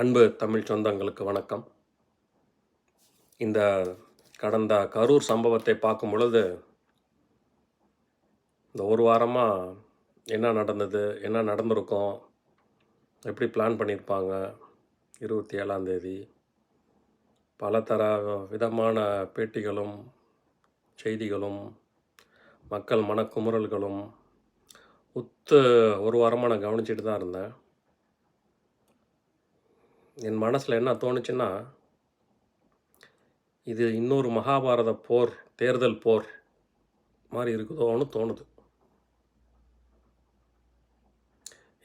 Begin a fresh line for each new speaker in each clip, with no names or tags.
அன்பு தமிழ் சொந்தங்களுக்கு வணக்கம். இந்த கடந்த கரூர் சம்பவத்தை பார்க்கும் பொழுது, இந்த ஒரு வாரமாக என்ன நடந்தது, என்ன நடந்திருக்கும், எப்படி பிளான் பண்ணியிருப்பாங்க, 27ஆம் தேதி பல விதமான பேட்டிகளும் செய்திகளும் மக்கள் மனக்குமுறல்களும் ஒரு வாரமாக நான் கவனிச்சுட்டு தான் இருந்தேன். என் மனசில் என்ன தோணுச்சுன்னா, இது இன்னொரு மகாபாரத போர், தேர்தல் போர் மாதிரி இருக்குதோன்னு தோணுது.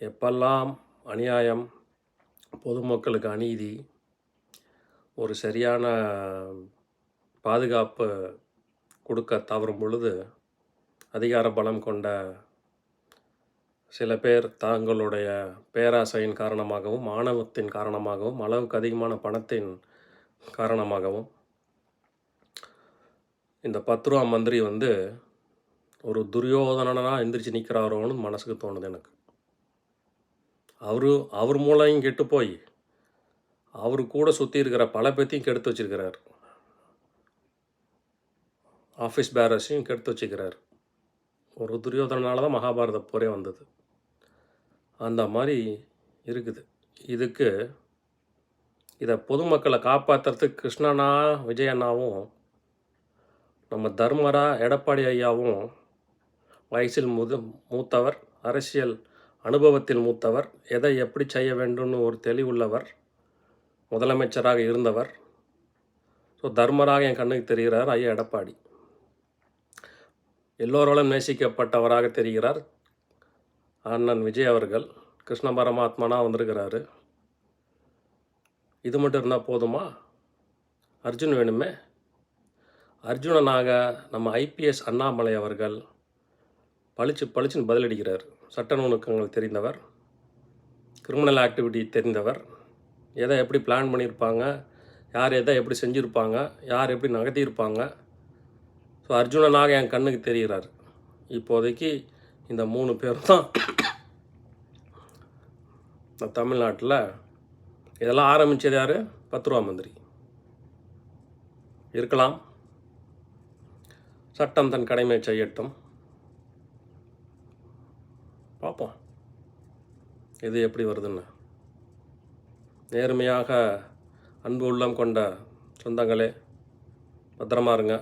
எப்பெல்லாம் அநியாயம், பொதுமக்களுக்கு அநீதி, ஒரு சரியான பாதுகாப்பு கொடுக்க தவறும் பொழுது அதிகார பலம் கொண்ட சில பேர் தங்களுடைய பேராசையின் காரணமாகவும், ஆணவத்தின் காரணமாகவும், அளவுக்கு அதிகமான பணத்தின் காரணமாகவும் இந்த 10 ரூபா மந்திரி ஒரு துரியோதனனாக எந்திரிச்சு நிற்கிறாரோன்னு மனசுக்கு தோணுது எனக்கு. அவர் மூளையும் கெட்டு போய் அவர் கூட சுற்றி இருக்கிற பல பேர்த்தையும் கெடுத்து வச்சுருக்கிறார். ஆஃபீஸ் பேரர்ஸையும் கெடுத்து வச்சுக்கிறார். ஒரு துரியோதனால தான் மகாபாரத போரே வந்தது. அந்த மாதிரி இருக்குது. இதை பொதுமக்களை காப்பாற்றுறதுக்கு கிருஷ்ணனா விஜயண்ணாவும் நம்ம தர்மரா எடப்பாடி ஐயாவும் வயசில் மூத்தவர், அரசியல் அனுபவத்தில் மூத்தவர், எதை எப்படி செய்ய வேண்டும்னு ஒரு தெளிவுள்ளவர், முதலமைச்சராக இருந்தவர். ஸோ தர்மராக என் கண்ணுக்கு தெரிகிறார் ஐயா எடப்பாடி. எல்லோராலும் நேசிக்கப்பட்டவராக தெரிகிறார் அண்ணன் விஜய் அவர்கள். கிருஷ்ண பரமாத்மனா வந்திருக்கிறாரு. இது மட்டும் இருந்தால் போதுமா? அர்ஜுன் வேணுமே. அர்ஜுனனாக நம்ம ஐபிஎஸ் அண்ணாமலை அவர்கள் பளிச்சுன்னு பதிலடிக்கிறார். சட்ட நுணுக்கங்கள் தெரிந்தவர், கிரிமினல் ஆக்டிவிட்டி தெரிந்தவர், எதை எப்படி பிளான் பண்ணியிருப்பாங்க, யார் எதை எப்படி செஞ்சுருப்பாங்க, யார் எப்படி நகர்த்தியிருப்பாங்க. ஸோ அர்ஜுனனாக என் கண்ணுக்கு தெரிகிறார். இப்போதைக்கு இந்த 3 பேர் தான் தமிழ்நாட்டில். இதெல்லாம் ஆரம்பித்தது யார்? 10 ரூபா மந்திரி. இருக்கலாம், சட்டம் தன் கடமை செய்யட்டும், பார்ப்போம் எது எப்படி வருதுன்னு. நேர்மையாக அன்பு உள்ளம் கொண்ட சொந்தங்களே, பத்திரமா இருங்க.